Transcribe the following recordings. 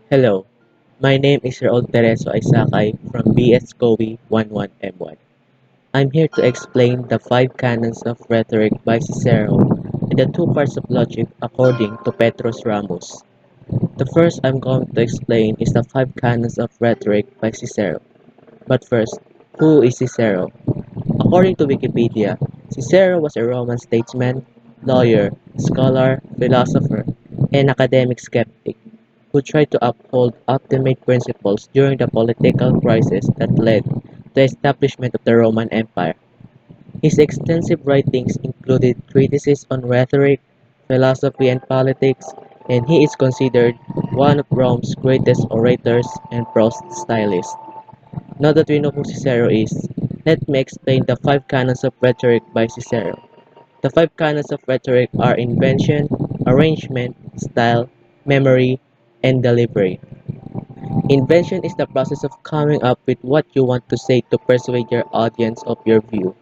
Hello, my name is Rhaul Tereso Sacay from BSCoE 11M1. I'm here to explain the five canons of rhetoric by Cicero and the two parts of logic according to Petrus Ramus. The first I'm going to explain is the five canons of rhetoric by Cicero. But first, who is Cicero? According to Wikipedia, Cicero was a Roman statesman, lawyer, scholar, philosopher, and academic skeptic who tried to uphold optimate principles during the political crisis that led to the establishment of the Roman Empire. His extensive writings included treatises on rhetoric, philosophy, and politics, and he is considered one of Rome's greatest orators and prose stylists. Now that we know who Cicero is, let me explain the five canons of rhetoric by Cicero. The five canons of rhetoric are invention, arrangement, style, memory, and delivery. Invention is the process of coming up with what you want to say to persuade your audience of your view.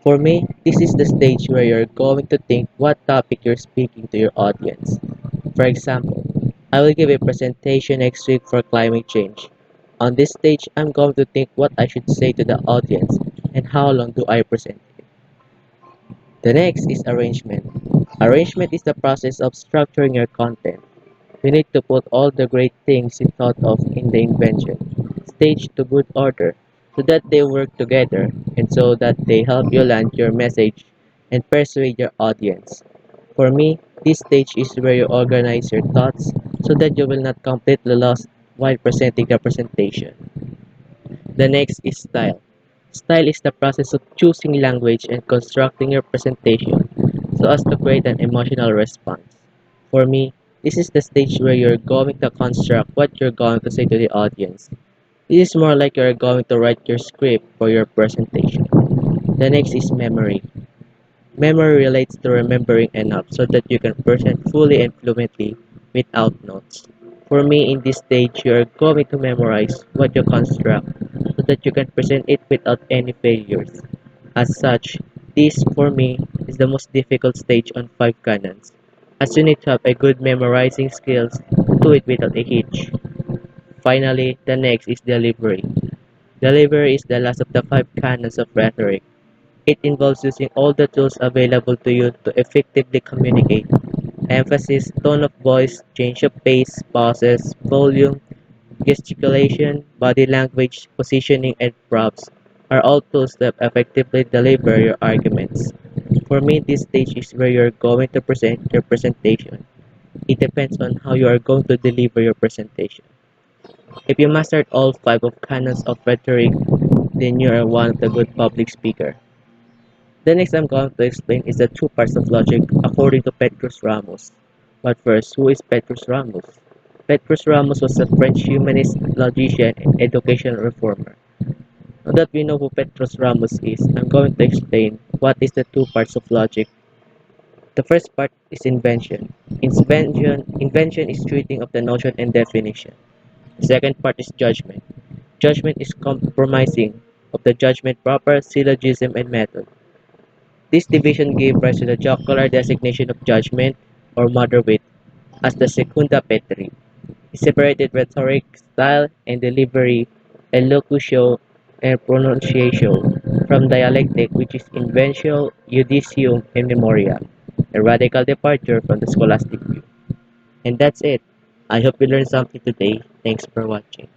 For me, this is the stage where you're going to think what topic you're speaking to your audience. For example, I will give a presentation next week for climate change. On this stage, I'm going to think what I should say to the audience and how long do I present it. The next is arrangement. Arrangement is the process of structuring your content. You need to put all the great things you thought of in the invention stage to good order so that they work together and so that they help you land your message and persuade your audience. For me, this stage is where you organize your thoughts so that you will not completely lost while presenting the presentation. The next is style. Style is the process of choosing language and constructing your presentation so as to create an emotional response. For me, this is the stage where you're going to construct what you're going to say to the audience. This is more like you're going to write your script for your presentation. The next is memory. Memory relates to remembering enough so that you can present fully and fluently without notes. For me, in this stage, you are going to memorize what you construct so that you can present it without any failures. As such, this, for me, is the most difficult stage on 5 canons, as you need to have a good memorizing skills to do it without a hitch. Finally, the next is delivery. Delivery is the last of the 5 canons of rhetoric. It involves using all the tools available to you to effectively communicate. Emphasis, tone of voice, change of pace, pauses, volume, gesticulation, body language, positioning, and props are all tools that effectively deliver your arguments. For me, this stage is where you're going to present your presentation. It depends on how you are going to deliver your presentation. If you mastered all 5 of canons of rhetoric, then you are one of the good public speaker. The next I'm going to explain is the two parts of logic according to Petrus Ramus. But first, who is Petrus Ramus? Petrus Ramus was a French humanist, logician, and educational reformer. Now that we know who Petrus Ramus is, I'm going to explain what is the two parts of logic. The first part is invention. Invention is treating of the notion and definition. The second part is judgment. Judgment is compromising of the judgment proper, syllogism, and method. This division gave rise to the jocular designation of judgment, or mother wit, as the secunda petri. It separated rhetoric, style, and delivery, elocution, and pronunciation from dialectic, which is inventio, judicium, and memoria, a radical departure from the scholastic view. And that's it. I hope you learned something today. Thanks for watching.